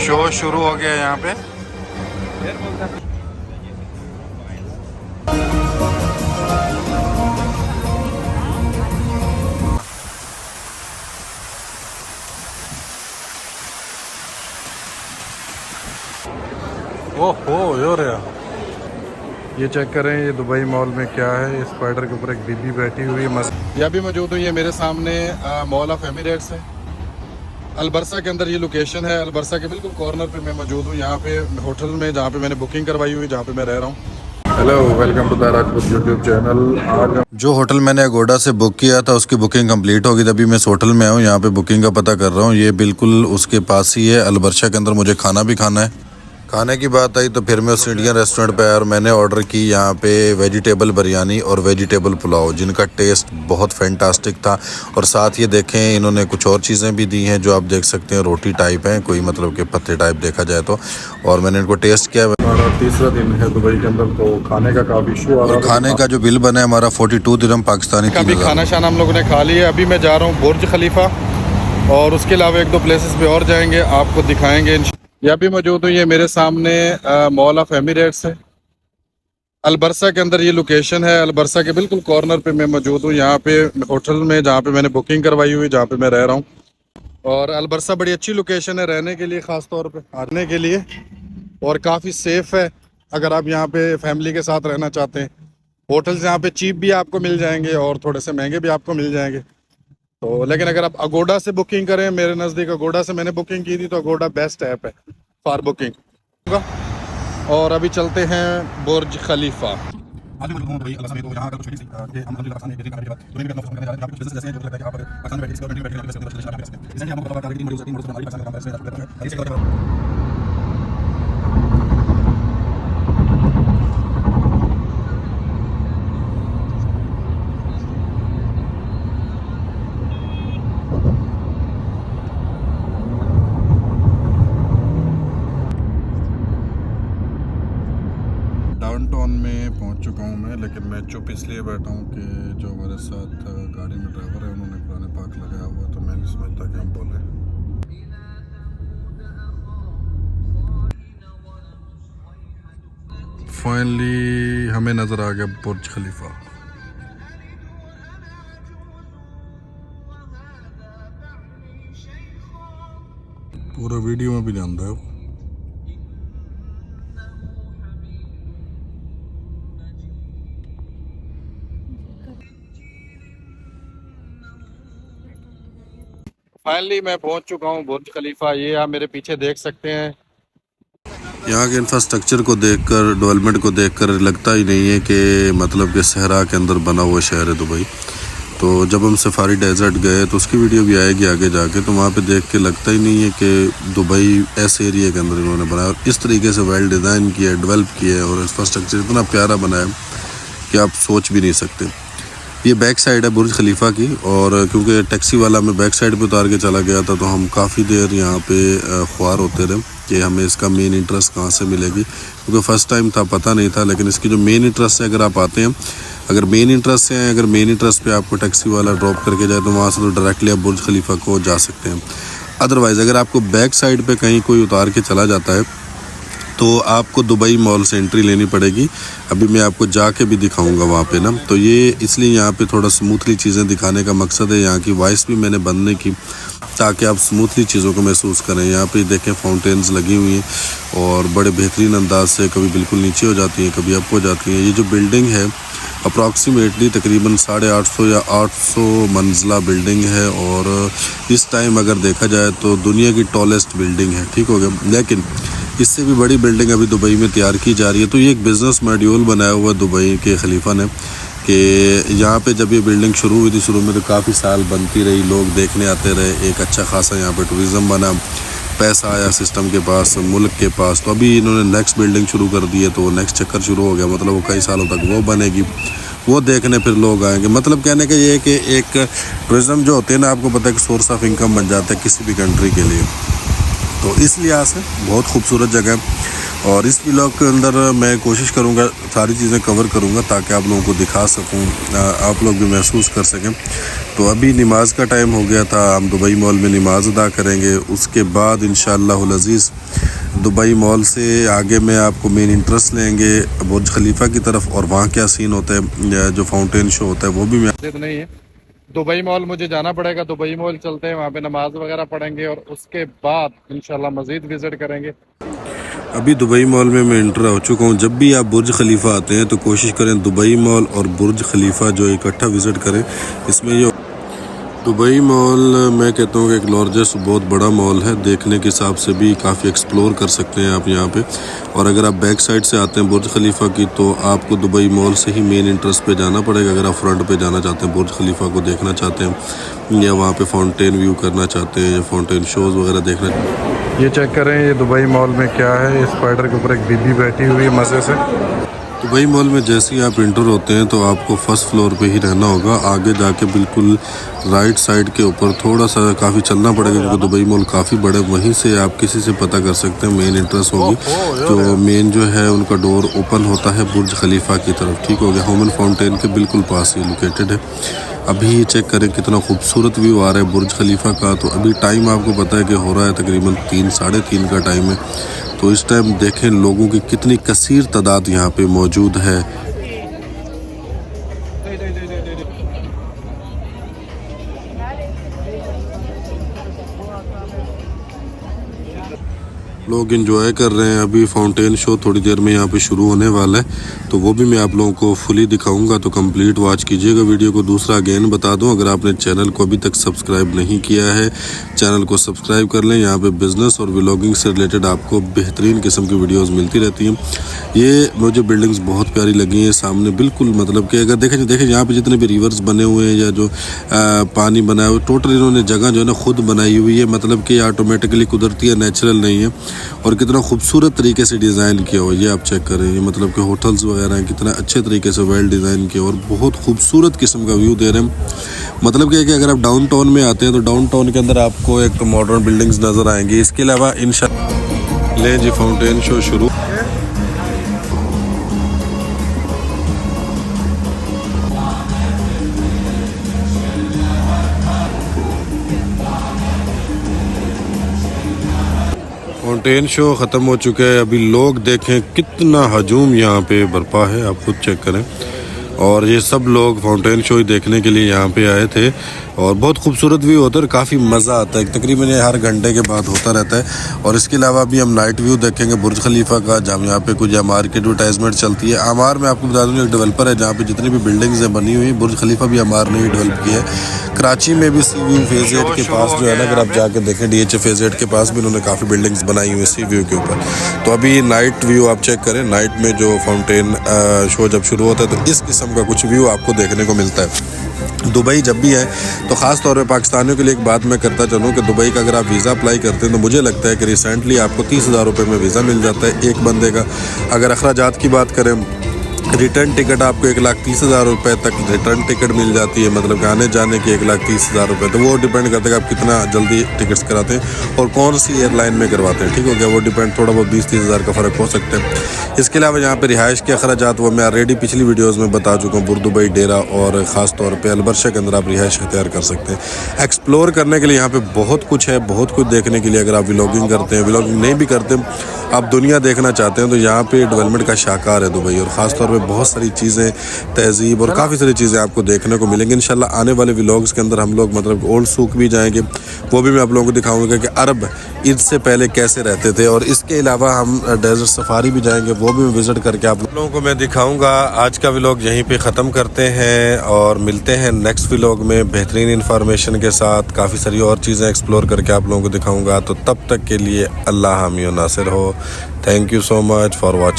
Show शुरू हो गया यहाँ पे। ओहो यार, ये चेक करें, ये दुबई मॉल में क्या है। इस स्पाइडर के ऊपर एक बीबी बैठी हुई है मस्त। यहाँ भी मौजूद हूँ, ये मेरे सामने मॉल ऑफ एमिरेट्स है। अलबरसा के अंदर ये लोकेशन है। अलबरसा के बिल्कुल कॉर्नर पे मैं मौजूद हूँ, यहाँ पे होटल में जहाँ पे मैंने बुकिंग करवाई हुई, जहाँ पे मैं रह रहा हूँ। Hello, welcome to the Rajput YouTube channel. आज जो होटल मैंने अगोडा से बुक किया था उसकी बुकिंग कंप्लीट होगी, तभी मैं इस होटल में हूँ। यहाँ पे बुकिंग का पता कर रहा हूँ। ये बिल्कुल उसके पास ही है। अलबरसा के अंदर मुझे खाना भी खाना है। खाने की बात आई तो फिर मैं उस इंडियन रेस्टोरेंट पे आया और मैंने ऑर्डर की यहाँ पे वेजिटेबल बिरयानी और वेजिटेबल पुलाव, जिनका टेस्ट बहुत फैंटास्टिक था। और साथ ये देखें, इन्होंने कुछ और चीज़ें भी दी हैं जो आप देख सकते हैं, रोटी टाइप हैं, कोई मतलब कि पत्ते टाइप देखा जाए तो। और मैंने इनको टेस्ट किया। हमारा तीसरा दिन है दुबई के अंदर, तो खाने का काफ़ी इशू आ रहा है। खाने का जो बिल बना है हमारा 42 दिरहम पाकिस्तानी। अभी खाना शाना हम लोगों ने खा लिया। अभी मैं जा रहा हूँ बुर्ज खलीफा और उसके अलावा एक दो प्लेसेस पे और जाएंगे, आपको दिखाएंगे। यहाँ भी मौजूद हूँ, ये मेरे सामने मॉल ऑफ एमिरेट्स है। अलबरसा के अंदर ये लोकेशन है। अलबरसा के बिल्कुल कॉर्नर पे मैं मौजूद हूँ, यहाँ पे होटल में जहाँ पे मैंने बुकिंग करवाई हुई, जहाँ पे मैं रह रहा हूँ। और अलबरसा बड़ी अच्छी लोकेशन है रहने के लिए, ख़ास तौर पे आने के लिए, और काफ़ी सेफ़ है अगर आप यहाँ पे फैमिली के साथ रहना चाहते हैं। होटल्स यहाँ पे चीप भी आपको मिल जाएंगे और थोड़े से महंगे भी आपको मिल जाएंगे। तो लेकिन अगर आप अगोडा से बुकिंग करें, मेरे नज़दीक अगोडा से मैंने बुकिंग की थी, तो अगोडा बेस्ट ऐप है फॉर बुकिंग। और अभी चलते हैं बुर्ज खलीफा। डाउनटाउन में पहुंच चुका हूं मैं, लेकिन मैं चुप इसलिए बैठा हूं कि जो हमारे साथ गाड़ी में ड्राइवर है उन्होंने पुराने पाक लगाया हुआ, तो मैं नहीं समझता कि हम बोले। फाइनली हमें नज़र आ गया बुर्ज खलीफा। पूरा वीडियो में भी नहीं आंदा है। फाइनली मैं पहुंच चुका हूं बुर्ज खलीफा। ये आप मेरे पीछे देख सकते हैं। यहाँ के इंफ्रास्ट्रक्चर को देखकर, डेवलपमेंट को देखकर लगता ही नहीं है कि मतलब कि सहरा के अंदर बना हुआ शहर है दुबई। तो जब हम सफारी डेजर्ट गए तो उसकी वीडियो भी आएगी आगे जाके, तो वहाँ पे देख के लगता ही नहीं है कि दुबई ऐसे एरिया के अंदर इन्होंने बनाया। और इस तरीके से वेल डिज़ाइन किया है, डेवलप किया है, और इंफ्रास्ट्रक्चर इतना प्यारा बनाया है कि आप सोच भी नहीं सकते। ये बैक साइड है बुर्ज खलीफा की, और क्योंकि टैक्सी वाला मैं बैक साइड पे उतार के चला गया था, तो हम काफ़ी देर यहाँ पे ख्वार होते रहे कि हमें इसका मेन इंटरेस्ट कहाँ से मिलेगी, क्योंकि फ़र्स्ट टाइम था, पता नहीं था। लेकिन इसकी जो मेन इंटरेस्ट है, अगर आप आते हैं, अगर मेन इंटरेस्ट से हैं, अगर मेन इंटरेस्ट पे आपको टैक्सी वाला ड्रॉप करके जाए, तो वहाँ से तो डायरेक्टली आप बुर्ज खलीफा को जा सकते हैं। अदरवाइज़ अगर आपको बैक साइड पे कहीं कोई उतार के चला जाता है, तो आपको दुबई मॉल से एंट्री लेनी पड़ेगी। अभी मैं आपको जाके भी दिखाऊंगा वहाँ पे ना। तो ये इसलिए यहाँ पे थोड़ा स्मूथली चीज़ें दिखाने का मकसद है। यहाँ की वॉइस भी मैंने बंद नहीं की, ताकि आप स्मूथली चीज़ों को महसूस करें। यहाँ पे देखें फाउंटेन्स लगी हुई हैं और बड़े बेहतरीन अंदाज से, कभी बिल्कुल नीचे हो जाती हैं, कभी अप हो जाती हैं। ये जो बिल्डिंग है अप्रॉक्सीमेटली तकरीबन 850 या 800 मंजिला बिल्डिंग है, और इस टाइम अगर देखा जाए तो दुनिया की टॉलेस्ट बिल्डिंग है। ठीक हो गया, लेकिन इससे भी बड़ी बिल्डिंग अभी दुबई में तैयार की जा रही है। तो ये एक बिज़नेस मॉड्यूल बनाया हुआ दुबई के खलीफा ने, कि यहाँ पे जब ये बिल्डिंग शुरू हुई थी, शुरू में तो काफ़ी साल बनती रही, लोग देखने आते रहे, एक अच्छा खासा यहाँ पे टूरिज़्म बना, पैसा आया सिस्टम के पास, मुल्क के पास। तो अभी इन्होंने नेक्स्ट बिल्डिंग शुरू कर दी है, तो वो नेक्स्ट चक्कर शुरू हो गया, मतलब वो कई सालों तक वो बनेगी, वो देखने फिर लोग आएंगे। मतलब कहने का ये है कि एक टूरिज़्म जो होते हैं ना, आपको पता है कि सोर्स ऑफ इनकम बन जाता है किसी भी कंट्री के लिए। तो इस लिहाज से बहुत खूबसूरत जगह है। और इस व्लॉग के अंदर मैं कोशिश करूँगा सारी चीज़ें कवर करूँगा ताकि आप लोगों को दिखा सकूँ, आप लोग भी महसूस कर सकें। तो अभी नमाज का टाइम हो गया था, हम दुबई मॉल में नमाज अदा करेंगे। उसके बाद इंशाअल्लाहुल अज़ीज़ दुबई मॉल से आगे में आपको मेन इंटरेस्ट लेंगे बुर्ज खलीफा की तरफ, और वहाँ क्या सीन होता है, जो फाउंटेन शो होता है वो भी मैं नहीं है। दुबई मॉल मुझे जाना पड़ेगा, दुबई मॉल चलते हैं, वहाँ पे नमाज वगैरह पढ़ेंगे और उसके बाद इंशाल्लाह मज़ीद विज़िट करेंगे। अभी दुबई मॉल में मैं इंटर हो चुका हूँ। जब भी आप बुर्ज खलीफा आते हैं तो कोशिश करें दुबई मॉल और बुर्ज खलीफा जो इकट्ठा विज़िट करें। इसमें ये दुबई मॉल मैं कहता हूँ कि एक लार्जेस्ट बहुत बड़ा मॉल है, देखने के हिसाब से भी काफ़ी एक्सप्लोर कर सकते हैं आप यहाँ पे। और अगर आप बैक साइड से आते हैं बुर्ज खलीफा की तो आपको दुबई मॉल से ही मेन इंटरेस्ट पे जाना पड़ेगा। अगर आप फ्रंट पे जाना चाहते हैं, बुर्ज खलीफा को देखना चाहते हैं या वहाँ पे फाउंटेन व्यू करना चाहते हैं या फाउंटेन शोज़ वगैरह देखना। ये चेक करें, ये दुबई मॉल में क्या है, इस स्पाइडर के ऊपर एक बीबी बैठी हुई है मज़े से। दुबई मॉल में जैसे ही आप इंटर होते हैं तो आपको फर्स्ट फ्लोर पे ही रहना होगा। आगे जाके बिल्कुल राइट साइड के ऊपर थोड़ा सा काफ़ी चलना पड़ेगा क्योंकि दुबई मॉल काफ़ी बड़े। वहीं से आप किसी से पता कर सकते हैं, मेन इंटरेस्ट होगी तो मेन जो है उनका डोर ओपन होता है बुर्ज खलीफा की तरफ। ठीक हो गया, ह्यूमन फाउंटेन के बिल्कुल पास ही लोकेटेड है। अभी चेक करें कितना खूबसूरत व्यू आ रहा है बुर्ज खलीफा का। तो अभी टाइम आपको पता है कि हो रहा है तकरीबन 3 साढ़े 3 का टाइम है। तो इस टाइम देखें लोगों की कितनी कसीर तादाद यहाँ पे मौजूद है। लोग एंजॉय कर रहे हैं। अभी फाउंटेन शो थोड़ी देर में यहाँ पे शुरू होने वाला है तो वो भी मैं आप लोगों को फुली दिखाऊंगा, तो कंप्लीट वॉच कीजिएगा वीडियो को। दूसरा अगेन बता दूं, अगर आपने चैनल को अभी तक सब्सक्राइब नहीं किया है चैनल को सब्सक्राइब कर लें। यहाँ पे बिज़नेस और व्लॉगिंग से रिलेटेड आपको बेहतरीन किस्म की वीडियोज़ मिलती रहती हैं। ये मुझे बिल्डिंग्स बहुत प्यारी लगी हैं सामने, बिल्कुल मतलब कि अगर देखें यहाँ पे जितने भी रिवर्स बने हुए हैं या जो पानी बना हुआ, टोटल इन्होंने जगह जो है ना खुद बनाई हुई है, मतलब कि ऑटोमेटिकली कुदरती है, नेचुरल नहीं है। और कितना खूबसूरत तरीके से डिज़ाइन किया हुआ, ये आप चेक करें। ये मतलब कि होटल्स वगैरह हैं, कितना अच्छे तरीके से वेल डिज़ाइन किया और बहुत खूबसूरत किस्म का व्यू दे रहे हैं। मतलब कि अगर आप डाउन टाउन में आते हैं तो डाउन टाउन के अंदर आपको एक मॉडर्न बिल्डिंग्स नज़र आएंगी। इसके अलावा इंशाअल्लाह ले जी फाउंटेन शो शुरू। फाउंटेन शो ख़त्म हो चुका है। अभी लोग देखें कितना हजूम यहाँ पे बरपा है, आप खुद चेक करें। और ये सब लोग फाउंटेन शो ही देखने के लिए यहाँ पे आए थे और बहुत खूबसूरत व्यू होता है और काफ़ी मज़ा आता है। तकरीबन ये हर घंटे के बाद होता रहता है। और इसके अलावा भी हम नाइट व्यू देखेंगे बुर्ज खलीफा का, जहाँ यहाँ पे कुछ आमार की एडवर्टाइजमेंट चलती है। आमार में आपको बता दूँ एक डेवलपर है जहाँ पे जितनी भी बिल्डिंग्स हैं बनी हुई, बुर्ज खलीफा भी आमार ने ही डेवलप किया है। कराची में भी सी व्यू फेज़ 8 के पास जो है ना, अगर आप जाके देखें DH फेज़ 8 के पास भी उन्होंने काफ़ी बिल्डिंग्स बनाई हुई है सी व्यू के ऊपर। तो अभी नाइट व्यू आप चेक करें, नाइट में जो फाउंटेन शो जब शुरू होता है तो इस किस्म का कुछ व्यू आपको देखने को मिलता है। दुबई जब भी है तो ख़ास तौर पे पाकिस्तानियों के लिए एक बात मैं करता चलूँ कि दुबई का अगर आप वीज़ा अप्लाई करते हैं तो मुझे लगता है कि रिसेंटली आपको 30,000 रुपये में वीज़ा मिल जाता है एक बंदे का। अगर अखराजात की बात करें, रिटर्न टिकट आपको 1,30,000 रुपये तक रिटर्न टिकट मिल जाती है, मतलब कि आने जाने की 1,30,000 रुपये। तो वो डिपेंड करता है कि आप कितना जल्दी टिकट्स कराते हैं और कौन सी एयरलाइन में करवाते हैं। ठीक हो गया, वो डिपेंड, थोड़ा बहुत 20-30 हज़ार का फ़र्क हो सकता है। इसके अलावा यहाँ पे रिहाइश के अखराजात वो मैं ऑलरेडी पिछली वीडियोज़ में बता चुका हूँ। बुर्ज दुबई डेरा और ख़ास तौर पर अलबर्शा के अंदर आप रिहाइश तैयार कर सकते हैं। एक्सप्लोर करने के लिए यहाँ पर बहुत कुछ है, बहुत कुछ देखने के लिए। अगर आप व्लॉगिंग करते हैं, व्लॉगिंग नहीं भी करते, आप दुनिया देखना चाहते हैं तो यहाँ पे डेवलपमेंट का शाहकार है दुबई। और ख़ास तौर पे बहुत सारी चीज़ें, तहज़ीब और काफ़ी सारी चीज़ें आपको देखने को मिलेंगी। इंशाल्लाह आने वाले व्लॉग्स के अंदर हम लोग मतलब ओल्ड सूक भी जाएंगे, वो भी मैं आप लोगों को दिखाऊंगा कि अरब ईद से पहले कैसे रहते थे। और इसके अलावा हम डेजर्ट सफारी भी जाएंगे, वो भी मैं विज़िट करके आप लोगों को मैं दिखाऊँगा। आज का व्लॉग यहीं पर ख़त्म करते हैं और मिलते हैं नेक्स्ट व्लॉग में बेहतरीन इन्फॉर्मेशन के साथ। काफ़ी सारी और चीज़ें एक्सप्लोर करके आप लोगों को दिखाऊँगा। तो तब तक के लिए अल्लाह हामी व नासिर हो। Thank you so much for watching.